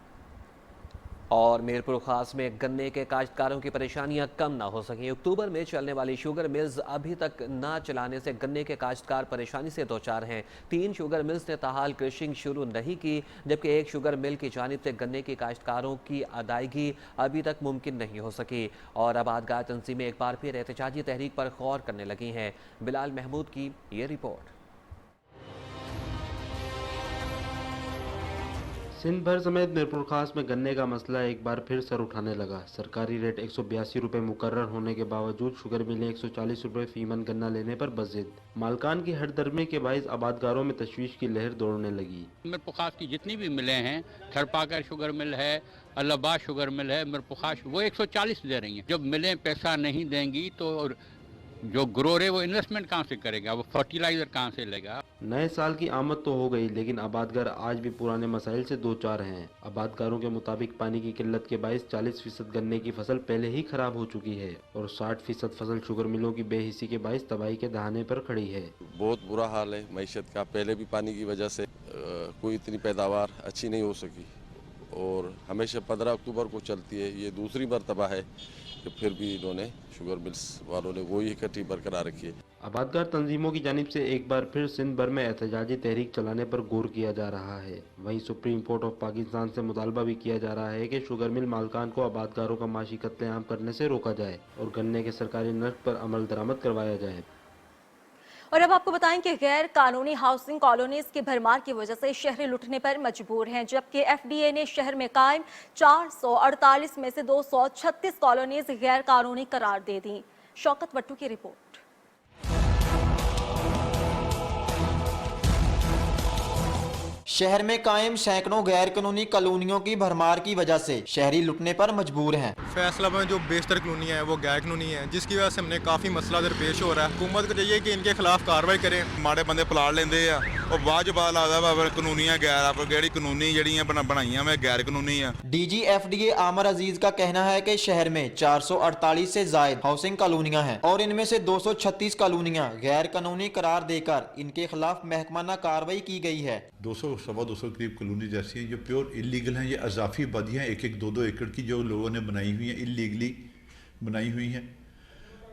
اور میرپور خاص میں گنے کے کاشتکاروں کی پریشانیاں کم نہ ہو سکیں. اکتوبر میں چلنے والی شوگر ملز ابھی تک نہ چلانے سے گنے کے کاشتکار پریشانی سے دوچار ہیں. 3 شوگر ملز نے تاحال کرشنگ شروع نہیں کی، جبکہ ایک شوگر مل کی جانب سے گنے کے کاشتکاروں کی ادائیگی ابھی تک ممکن نہیں ہو سکی. اور آبادگار تنظیمیں ایک بار پھر احتجاجی تحریک پر غور کرنے لگی ہیں. بلال محمود کی یہ رپورٹ. سندھ بھر سمیت میرپور خاص میں گنے کا مسئلہ ایک بار پھر سر اٹھانے لگا. سرکاری ریٹ 182 روپے مقرر ہونے کے باوجود شوگر ملیں 140 روپے فی من گنا لینے پر بضد. مالکان کی ہٹ درمی کے باعث آبادگاروں میں تشویش کی لہر دوڑنے لگی. میرپور خاص کی جتنی بھی ملیں ہیں، تھرپاکر شوگر مل ہے، الہباد شوگر مل ہے، میرپور خاص وہ 140 دے رہی ہیں. جب ملیں پیسہ نہیں دیں گی تو جو گرور ہے وہ انویسٹمنٹ کہاں سے کرے گا، وہ فرٹیلائزر کہاں سے لے گا. نئے سال کی آمد تو ہو گئی لیکن آبادگار آج بھی پرانے مسائل سے دوچار ہیں. آبادگاروں کے مطابق پانی کی قلت کے باعث 40% گنے کی فصل پہلے ہی خراب ہو چکی ہے اور 60% فصل شوگر ملوں کی بے حسی کے باعث تباہی کے دہانے پر کھڑی ہے. بہت برا حال ہے معیشت کا. پہلے بھی پانی کی وجہ سے کوئی اتنی پیداوار اچھی نہیں ہو سکی اور ہمیشہ 15 اکتوبر کو چلتی ہے. یہ دوسری مرتبہ ہے کہ پھر بھی انہوں نے شوگر ملز والوں نے وہی اکٹھی برقرار رکھی ہے. آبادگار تنظیموں کی جانب سے ایک بار پھر سندھ بھر میں احتجاجی تحریک چلانے پر غور کیا جا رہا ہے. وہیں سپریم کورٹ آف پاکستان سے مطالبہ بھی کیا جا رہا ہے کہ شوگر مل مالکان کو آبادگاروں کا معاشی قتل عام کرنے سے روکا جائے اور گنے کے سرکاری نرخ پر عمل درآمد کروایا جائے. اور اب آپ کو بتائیں کہ غیر قانونی ہاؤسنگ کالونیز کی بھرمار کی وجہ سے شہری لٹنے پر مجبور ہیں، جبکہ ایف ڈی اے نے شہر میں قائم 448 میں سے 236 کالونیز غیر قانونی قرار دے دیں. شوکت وٹو کی رپورٹ. شہر میں قائم سینکڑوں غیر قانونی کالونیوں کی بھرمار کی وجہ سے شہری لٹنے پر مجبور ہیں. فیصلہ میں جو بیشتر کالونیاں ہیں وہ غیر قانونی ہیں، جس کی وجہ سے ہم نے کافی مسئلہ درپیش ہو رہا ہے. حکومت کو چاہیے کہ ان کے خلاف کاروائی کریں. ماڑے بندے پلاٹ لیندے ہیں اور بعد بعد لگتا قانونیاں غیر قانونی جڑی بنائی ہیں غیر قانونی ہیں. D G F D A Aamir Aziz کا کہنا ہے کہ شہر میں 448 سے زائد ہاؤسنگ کالونیاں ہیں اور ان میں سے 236 کالونیاں غیر قانونی قرار دے کر ان کے خلاف محکمانہ کاروائی کی گئی ہے. 200 قریب کالونی جیسی ہیں جو پیور انلیگل ہیں. یہ اضافی آبادیاں 1-2 ایکڑ کی جو لوگوں نے بنائی ہوئی ہیں، انلیگلی بنائی ہوئی ہیں.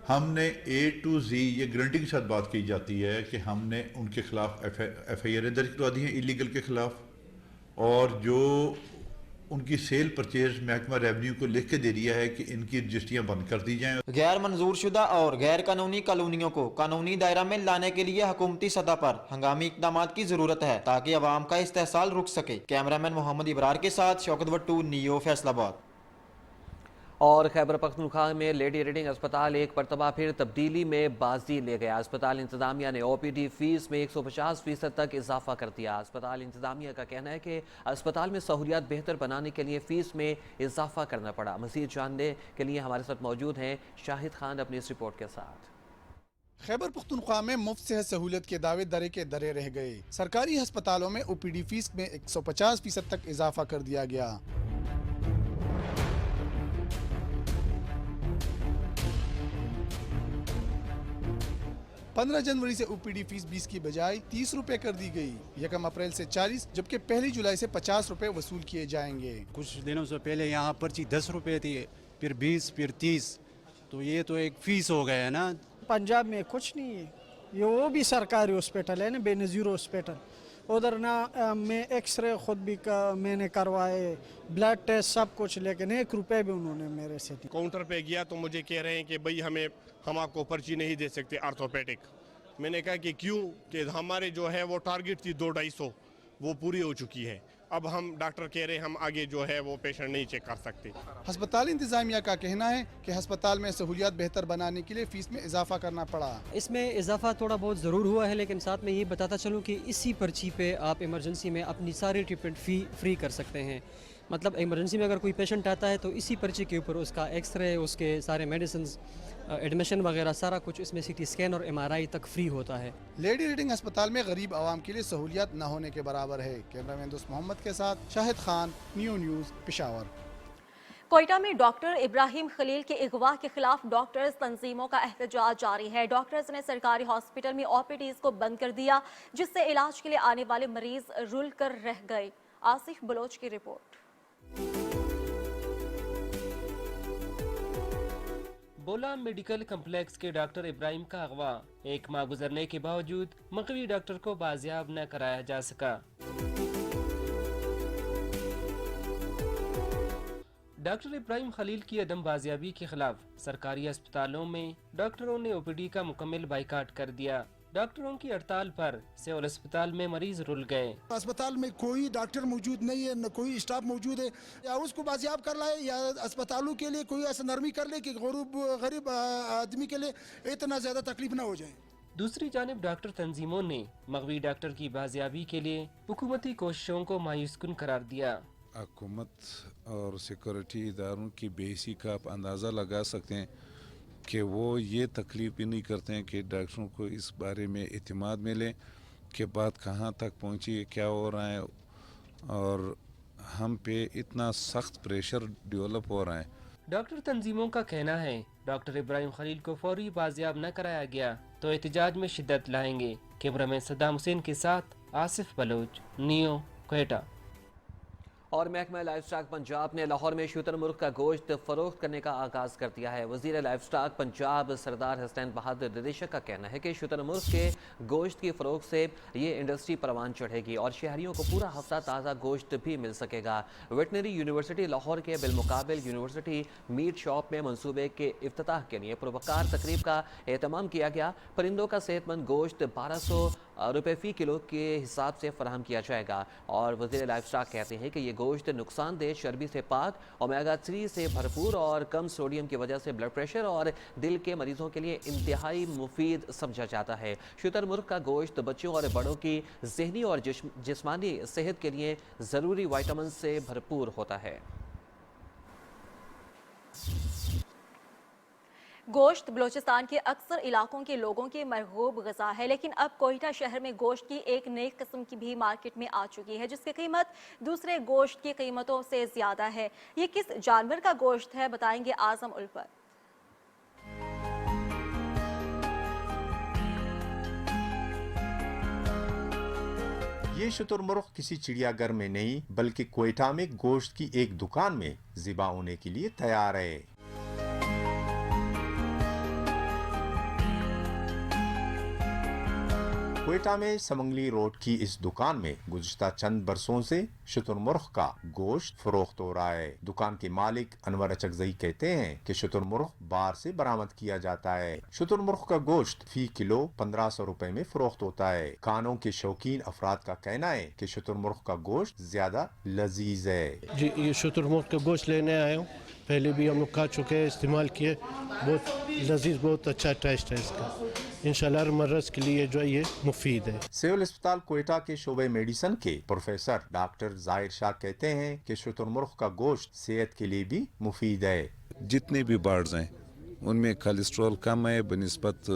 ہم نے A to Z یہ گارنٹی کے ساتھ بات کی جاتی ہے کہ ہم نے ان کے خلاف ایف آئی آر درج کروا دی ہیں انلیگل کے خلاف، اور جو उनकी सेल परचेज महकमा रेवेन्यू को लिख के दे दिया है कि इनकी रजिस्ट्रियां बंद कर दी जाएं। गैर मंजूर शुदा और गैर कानूनी कॉलोनियों को कानूनी दायरा में लाने के लिए हुकूमती सतह पर हंगामी इकदाम की जरूरत है ताकि अवाम का इस्तेहसाल रुक सके। कैमरामैन मोहम्मद इब्रार के साथ शौकत भट्टू, नियो, फैसलाबाद। और खैबर पख्तूनख्वा में लेडी रीडिंग अस्पताल एक मरतबा फिर तब्दीली में बाजी ले गया। अस्पताल इंतजामिया ने OPD फीस में 150% तक इजाफा कर दिया। अस्पताल इंतजामिया का कहना है कि अस्पताल में सहूलियात बेहतर बनाने के लिए फ़ीस में इजाफा करना पड़ा। मज़ीद जानने के लिए हमारे साथ मौजूद हैं शाहिद खान अपनी इस रिपोर्ट के साथ। खैबर पख्तूनख्वा में मुफ्त सेहत सहूलियत के दावे दरे के दरे रह गए। सरकारी अस्पतालों में OPD फीस में 150% तक इजाफा कर दिया गया। 15 जनवरी से OPD फीस 20 की बजाय 30 रुपए कर दी गई। 1 अप्रैल से 40 जबकि 1 जुलाई से 50 रुपए वसूल किए जाएंगे। कुछ दिनों से पहले यहाँ पर्ची 10 रुपए थी, फिर 20, फिर 30, तो ये तो एक फीस हो गया है ना। पंजाब में कुछ नहीं है, ये वो भी सरकारी हॉस्पिटल है ना, बेनज़ीर हॉस्पिटल। उधर ना मैं एक्सरे खुद भी मैंने करवाए, ब्लड टेस्ट सब कुछ, लेकिन 1 रुपए भी उन्होंने मेरे से दिया। काउंटर पे गया तो मुझे कह रहे हैं कि भाई हम आपको पर्ची नहीं दे सकते आर्थोपेडिक। मैंने कहा कि क्यों, कि हमारे जो है वो टारगेट थी 200-250, वो पूरी हो चुकी है। अब हम डॉक्टर कह रहे हैं हम आगे जो है वो पेशेंट नहीं चेक कर सकते। अस्पताल इंतजामिया का कहना है कि अस्पताल में सहूलियात बेहतर बनाने के लिए फीस में इजाफा करना पड़ा। इसमें इजाफा थोड़ा बहुत ज़रूर हुआ है, लेकिन साथ में ये बताता चलूँ कि इसी पर्ची पे आप इमरजेंसी में अपनी सारी ट्रीटमेंट फ्री कर सकते हैं। मतलब इमरजेंसी में अगर कोई पेशेंट आता है तो इसी पर्ची के ऊपर उसका एक्सरे, उसके सारे मेडिसिन, एडमिशन वगैरह सारा कुछ, इसमें CT स्कैन और MRI तक फ्री होता है। लेडी रीडिंग अस्पताल में गरीब आवाम के लिए सहूलियात न होने के बराबर है। कैमरामैन दोस्त मोहम्मद के साथ शाहिद खान, नियो न्यूज़, पेशावर। कोयटा में डॉक्टर इब्राहिम खलील के अगवा के खिलाफ डॉक्टर्स तंजीमों का एहतजाज जारी है। डॉक्टर्स ने सरकारी हॉस्पिटल में OPDs को बंद कर दिया, जिससे इलाज के लिए आने वाले मरीज रुल कर रह गए। आसिफ बलोच की रिपोर्ट। बोला मेडिकल कम्प्लेक्स के डॉक्टर इब्राहिम का अगवा, 1 माह गुजरने के बावजूद मकवी डॉक्टर को बाजियाब न कराया जा सका। डॉक्टर इब्राहिम खलील की अदम बाजियाबी के खिलाफ सरकारी अस्पतालों में डॉक्टरों ने OPD का मुकम्मल बाइकाट कर दिया। डॉक्टरों की हड़ताल पर सिविल अस्पताल में मरीज रुल गए। अस्पताल में कोई डॉक्टर मौजूद नहीं है, न कोई स्टाफ मौजूद है, या उसको बाजियाब कर लाए या अस्पतालों के लिए कोई ऐसा नरमी कर ले कि गरीब आदमी के लिए इतना ज़्यादा तकलीफ ना हो जाए। दूसरी जानिब डॉक्टर तंजीमों ने मगवी डॉक्टर की बाजियाबी के लिए हुकूमती कोशिशों को मायूसकुन करार दिया। हुकूमत और सिक्योरिटी इदारों की बेहिसी का आप अंदाज़ा लगा सकते हैं कि वो ये तकलीफ भी नहीं करते हैं कि डॉक्टरों को इस बारे में इत्मीनान मिले कि बात कहाँ तक पहुँची है, क्या हो रहा है, और हम पे इतना सख्त प्रेशर डेवलप हो रहा है। डॉक्टर तंजीमों का कहना है डॉक्टर इब्राहिम खलील को फौरी बाजियाब न कराया गया तो एहतजाज में शिद्दत लाएंगे। कैमरामैन सद्दाम हुसैन के साथ आसिफ बलोच, नियो, कोयटा। और महकमा लाइफ स्टॉक पंजाब ने लाहौर में शुतुरमुर्ग का गोश्त फरोख्त करने का आगाज़ कर दिया है। वज़ीर लाइफ स्टॉक पंजाब सरदार हसनैन बहादुर दिदेशक का कहना है कि शुतुरमुर्ग के गोश्त की फ़रोख्त से ये इंडस्ट्री परवान चढ़ेगी और शहरियों को पूरा हफ्ता ताज़ा गोश्त भी मिल सकेगा। वेटनरी यूनिवर्सिटी लाहौर के बिलमुकाबिल यूनिवर्सिटी मीट शॉप में मनसूबे के इफ्तिताह के लिए पुरवकार तकरीब का एहतमाम किया गया। परिंदों का सेहतमंद गोश्त 1200 रुपये फ़ी किलो के हिसाब से फराहम किया जाएगा। और वज़ीर लाइफ स्टॉक कहते हैं कि ये गोश्त नुकसानदेह चर्बी से पाक, ओमेगा 3 से भरपूर और कम सोडियम की वजह से ब्लड प्रेशर और दिल के मरीजों के लिए इंतहाई मुफीद समझा जाता है। शुतुरमुर्ग का गोश्त बच्चों और बड़ों की ज़हनी और जिस्मानी सेहत के लिए ज़रूरी विटामिन से भरपूर होता है। गोश्त बलूचिस्तान के अक्सर इलाकों के लोगों की मरगूब ग़िज़ा है, लेकिन अब कोयटा शहर में गोश्त की एक नई किस्म की भी मार्केट में आ चुकी है, जिसकी कीमत दूसरे गोश्त की कीमतों से ज़्यादा है। ये किस जानवर का गोश्त है, बताएंगे आज़म उल्फत। ये शुतुरमुर्ग किसी चिड़ियाघर में नहीं बल्कि कोयटा में गोश्त की एक दुकान में ज़िबा होने के लिए तैयार है। कोयटा में समंगली रोड की इस दुकान में गुज़िश्ता चंद बरसों से शुतुरमुर्ग का गोश्त फरोख्त हो रहा है। दुकान के मालिक अनवर अचकजई कहते हैं कि शुतुरमुर्ग बाहर से बरामद किया जाता है। शुतुरमुर्ग का गोश्त फी किलो 1500 रुपए में फरोख्त होता है। खानों के शौकीन अफराद का कहना है कि शुतुरमुर्ग का गोश्त ज्यादा लजीज है। जी, ये शुतुरमुर्ग का गोश्त लेने आया हूँ, पहले भी हम लोग खा चुके हैं, इस्तेमाल किए, बहुत लजीज, बहुत अच्छा टेस्ट है इसका। इंशाल्लाह मर्रस के लिए जो है ये मुफीद है। सिविल अस्पताल कोयटा के शोबे मेडिसिन के प्रोफेसर डॉक्टर जाहिर शाह कहते हैं कि शुतुरमुर्ग का गोश्त सेहत के लिए भी मुफीद है। जितने भी बर्ड्स हैं उनमें कोलेस्ट्रॉल कम है बनिस्बत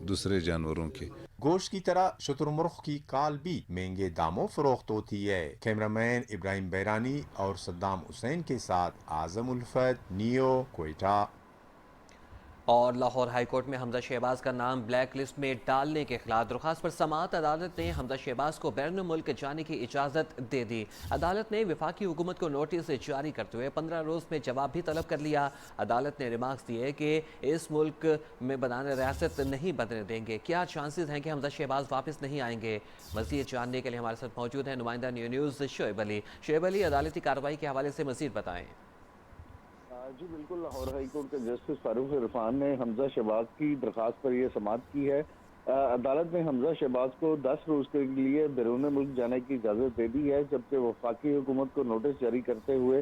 दूसरे जानवरों के। गोश्त की तरह शुतुरमुर्ग की काल भी महंगे दामों फरोख्त होती है। कैमरामैन इब्राहिम बैरानी और सद्दाम हुसैन के साथ आजम उल्फत, नियो, कोयटा। और लाहौर हाई कोर्ट में हमजा शहबाज का नाम ब्लैक लिस्ट में डालने के खिलाफ दरख्वास्त पर समाअत अदालत ने हमजा शहबाज को बैरून मुल्क जाने की इजाज़त दे दी। अदालत ने वफाकी हुकूमत को नोटिस जारी करते हुए 15 रोज़ में जवाब भी तलब कर लिया। अदालत ने रिमार्क्स दिए कि इस मुल्क में बनाने रियासत नहीं बनने देंगे। क्या चांसेस हैं कि हमजा शहबाज वापस नहीं आएंगे? मज़ीद जानने के लिए हमारे साथ मौजूद है नुमाइंदा न्यूज़ शोएब अली। शोएब अली, अदालती कार्रवाई के हवाले से मज़ीद बताएँ। जी बिल्कुल, लाहौर हाई कोर्ट के जस्टिस फारूक इरफान ने हमजा शहबाज की दरख्वास्त पर यह समाअत की है। अदालत ने हमजा शहबाज को 10 रोज के लिए बैरून मुल्क जाने की इजाज़त दे दी है, जबकि वफाकी हुकूमत को नोटिस जारी करते हुए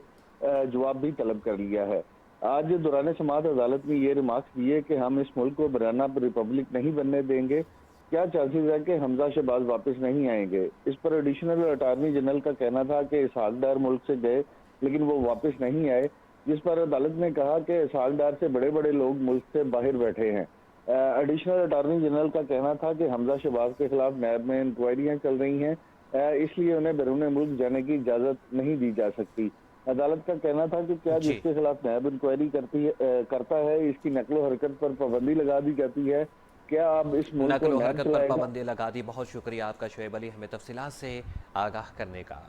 जवाब भी तलब कर लिया है। आज दौरान समाअत अदालत ने ये रिमार्क्स दिए कि हम इस मुल्क को बनाना रिपब्लिक नहीं बनने देंगे। क्या चांसेस है कि हमजा शहबाज वापस नहीं आएंगे? इस पर एडिशनल अटार्नी जनरल का कहना था कि इसहाक डार मुल्क से गए लेकिन वो वापस नहीं आए, जिस पर अदालत ने कहा कि इसहाक डार से बड़े बड़े लोग मुल्क से बाहर बैठे हैं। एडिशनल अटार्नी जनरल का कहना था कि हमजा शहबाज के खिलाफ नैब में इंक्वायरियां चल रही हैं, इसलिए उन्हें बैरून मुल्क जाने की इजाज़त नहीं दी जा सकती। अदालत का कहना था कि क्या जिसके खिलाफ नैब इंक्वायरी करता है इसकी नकलो हरकत पर पाबंदी लगा दी जाती है? क्या अब इस मुल्क को नकलो हरकत पर पाबंदी लगा दी। बहुत शुक्रिया आपका शोएब अली, हमें तफसीलात से आगाह करने का।